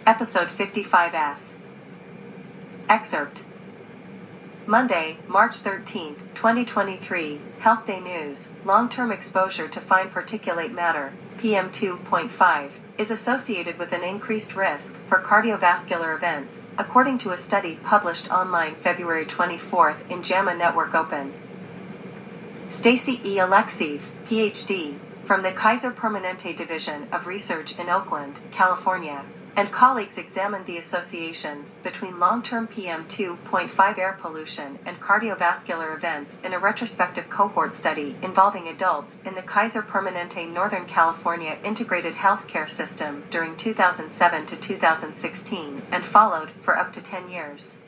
Episode 55S. Excerpt. Monday, March 13, 2023, Health Day News. Long-term exposure to fine particulate matter, PM2.5, is associated with an increased risk for cardiovascular events, according to a study published online February 24 in JAMA Network Open. Stacy E. Alexiev, Ph.D., from the Kaiser Permanente Division of Research in Oakland, California, and colleagues examined the associations between long-term PM2.5 air pollution and cardiovascular events in a retrospective cohort study involving adults in the Kaiser Permanente Northern California Integrated Healthcare System during 2007 to 2016 and followed for up to 10 years.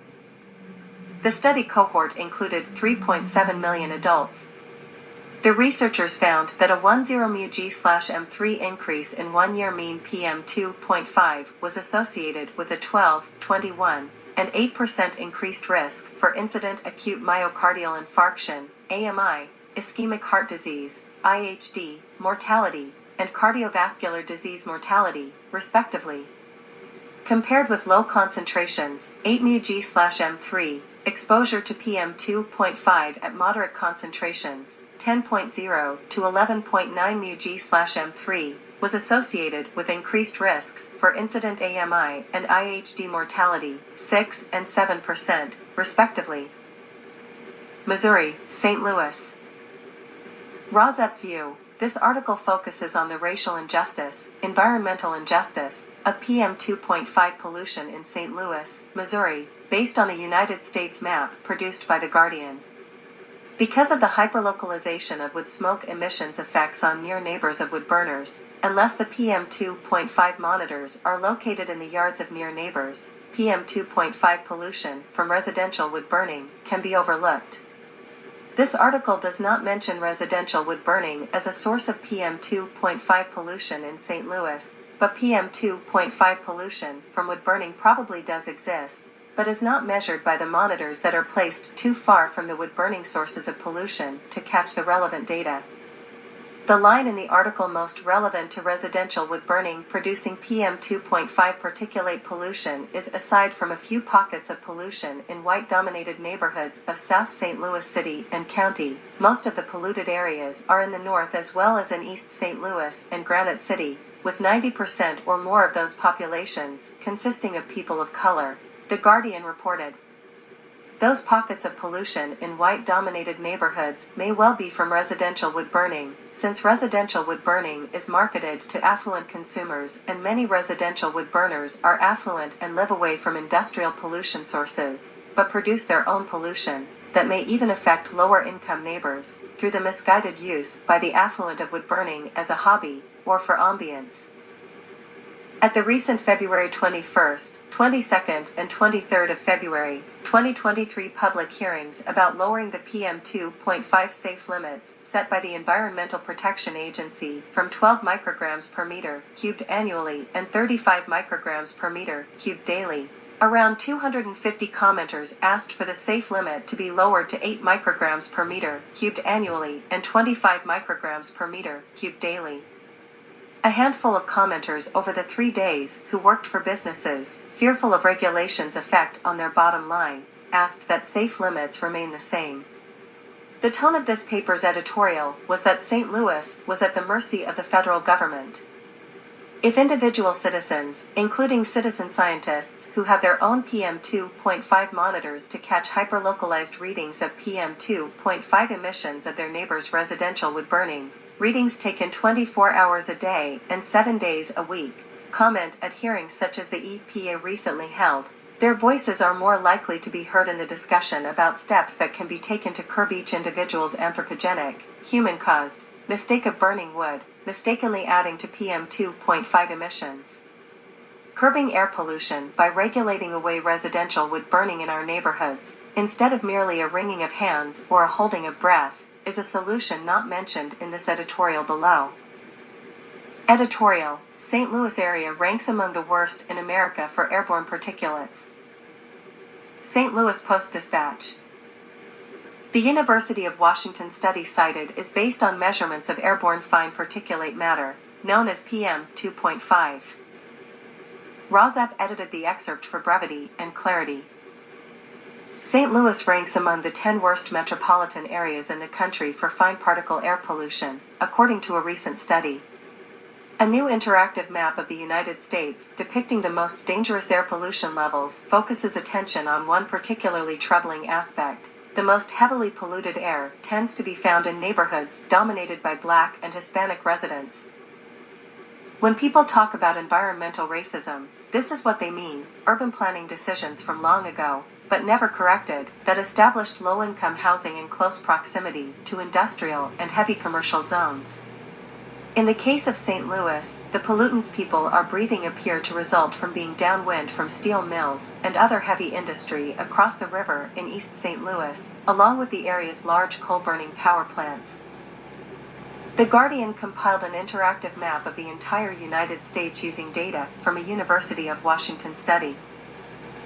The study cohort included 3.7 million adults. The researchers found that a 10 μg/m3 increase in 1-year mean PM2.5 was associated with a 12, 21, and 8% increased risk for incident acute myocardial infarction, AMI, ischemic heart disease, IHD, mortality, and cardiovascular disease mortality, respectively. Compared with low concentrations, 8 μg/m3, exposure to PM2.5 at moderate concentrations, 10.0 to 11.9 μg/m3, was associated with increased risks for incident AMI and IHD mortality, 6 and 7%, respectively. Missouri, St. Louis. Rosette View. This article focuses on the racial injustice, environmental injustice, of PM2.5 pollution in St. Louis, Missouri, based on a United States map produced by The Guardian. Because of the hyperlocalization of wood smoke emissions effects on near neighbors of wood burners, unless the PM2.5 monitors are located in the yards of near neighbors, PM2.5 pollution from residential wood burning can be overlooked. This article does not mention residential wood burning as a source of PM2.5 pollution in St. Louis, but PM2.5 pollution from wood burning probably does exist, but is not measured by the monitors that are placed too far from the wood-burning sources of pollution to catch the relevant data. The line in the article most relevant to residential wood-burning producing PM2.5 particulate pollution is aside from a few pockets of pollution in white-dominated neighborhoods of South St. Louis City and County, most of the polluted areas are in the north as well as in East St. Louis and Granite City, with 90% or more of those populations consisting of people of color. The Guardian reported. Those pockets of pollution in white-dominated neighborhoods may well be from residential wood burning, since residential wood burning is marketed to affluent consumers and many residential wood burners are affluent and live away from industrial pollution sources, but produce their own pollution, that may even affect lower-income neighbors, through the misguided use by the affluent of wood burning as a hobby, or for ambience. At the recent February 21st, 22nd, and 23rd of February, 2023 public hearings about lowering the PM2.5 safe limits set by the Environmental Protection Agency from 12 micrograms per meter cubed annually and 35 micrograms per meter cubed daily, around 250 commenters asked for the safe limit to be lowered to 8 micrograms per meter cubed annually and 25 micrograms per meter cubed daily. A handful of commenters over the 3 days who worked for businesses, fearful of regulations' effect on their bottom line, asked that safe limits remain the same. The tone of this paper's editorial was that St. Louis was at the mercy of the federal government. If individual citizens, including citizen scientists who have their own PM2.5 monitors to catch hyperlocalized readings of PM2.5 emissions of their neighbors' residential wood burning, readings taken 24 hours a day and 7 days a week, comment at hearings such as the EPA recently held, their voices are more likely to be heard in the discussion about steps that can be taken to curb each individual's anthropogenic, human-caused, mistake of burning wood, mistakenly adding to PM2.5 emissions. Curbing air pollution by regulating away residential wood burning in our neighborhoods, instead of merely a wringing of hands or a holding of breath, is a solution not mentioned in this editorial below. Editorial: St. Louis area ranks among the worst in America for airborne particulates. St. Louis Post-Dispatch. The University of Washington study cited is based on measurements of airborne fine particulate matter, known as PM2.5. Razep edited the excerpt for brevity and clarity. St. Louis ranks among the 10 worst metropolitan areas in the country for fine particle air pollution, according to a recent study. A new interactive map of the United States depicting the most dangerous air pollution levels focuses attention on one particularly troubling aspect. The most heavily polluted air tends to be found in neighborhoods dominated by Black and Hispanic residents. When people talk about environmental racism, this is what they mean: urban planning decisions from long ago, but never corrected, that established low-income housing in close proximity to industrial and heavy commercial zones. In the case of St. Louis, the pollutants people are breathing appear to result from being downwind from steel mills and other heavy industry across the river in East St. Louis, along with the area's large coal-burning power plants. The Guardian compiled an interactive map of the entire United States using data from a University of Washington study.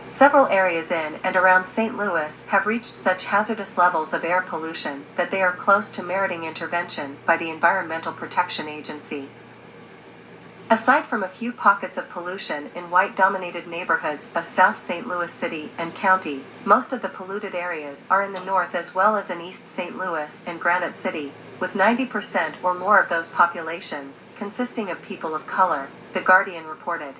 Several areas in and around St. Louis have reached such hazardous levels of air pollution that they are close to meriting intervention by the Environmental Protection Agency. Aside from a few pockets of pollution in white-dominated neighborhoods of South St. Louis City and County, most of the polluted areas are in the north as well as in East St. Louis and Granite City, with 90% or more of those populations consisting of people of color, The Guardian reported.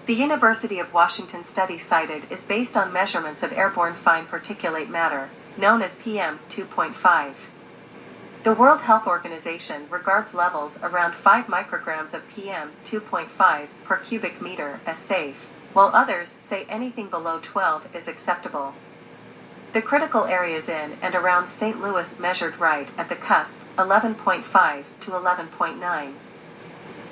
The University of Washington study cited is based on measurements of airborne fine particulate matter, known as PM 2.5. The World Health Organization regards levels around 5 micrograms of PM 2.5 per cubic meter as safe, while others say anything below 12 is acceptable. The critical areas in and around St. Louis measured right at the cusp, 11.5 to 11.9.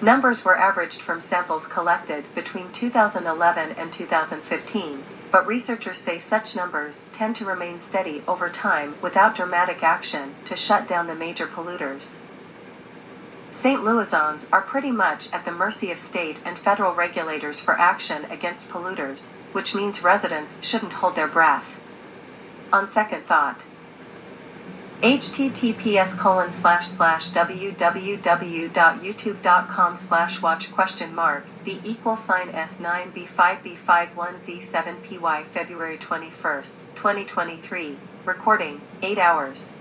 Numbers were averaged from samples collected between 2011 and 2015, but researchers say such numbers tend to remain steady over time without dramatic action to shut down the major polluters. St. Louisans are pretty much at the mercy of state and federal regulators for action against polluters, which means residents shouldn't hold their breath. On second thought, https://www.youtube.com/watch?the =S9B5B51Z7PY February 21st, 2023, recording, 8 hours.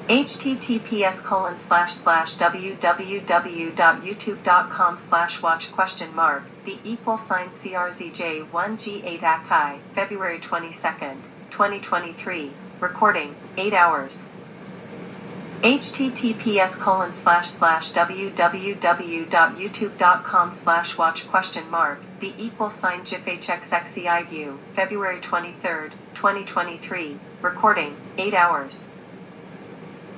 https://www.youtube.com/watch?the=CRZJ1G8AKI February 22nd, 2023, recording, 8 hours. https://www.youtube.com/watch?the=GIFHXXEIView February 23rd, 2023, recording, 8 hours.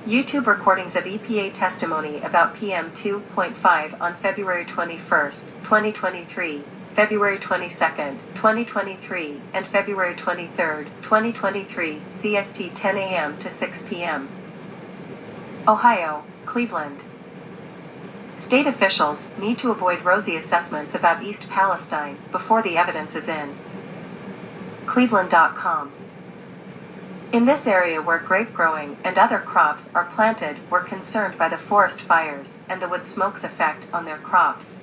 YouTube recordings of EPA testimony about PM 2.5 on February 21st, 2023, February 22nd, 2023, and February 23rd, 2023, CST 10 a.m. to 6 p.m. Ohio, Cleveland. State officials need to avoid rosy assessments about East Palestine before the evidence is in. Cleveland.com. In this area where grape growing and other crops are planted, we're concerned by the forest fires and the wood smoke's effect on their crops.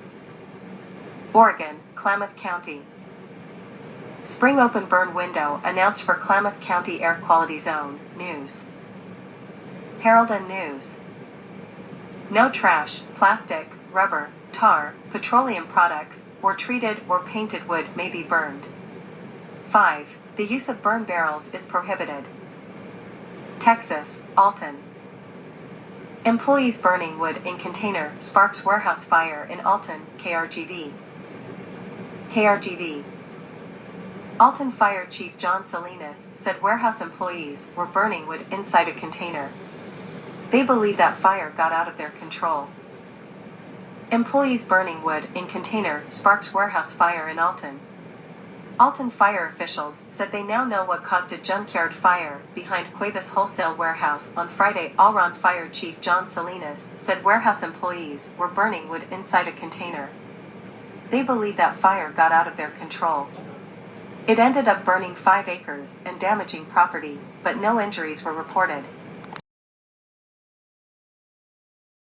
Oregon, Klamath County. Spring open burn window announced for Klamath County Air Quality Zone, News. Herald and News. No trash, plastic, rubber, tar, petroleum products, or treated or painted wood may be burned. 5. The use of burn barrels is prohibited. Texas, Alton. Employees burning wood in container sparks warehouse fire in Alton, KRGV. KRGV. Alton Fire Chief John Salinas said warehouse employees were burning wood inside a container. They believe that fire got out of their control. Employees burning wood in container sparks warehouse fire in Alton. Alton fire officials said they now know what caused a junkyard fire behind Cuevas Wholesale Warehouse on Friday. Alron Fire Chief John Salinas said warehouse employees were burning wood inside a container. They believe that fire got out of their control. It ended up burning 5 acres and damaging property, but no injuries were reported.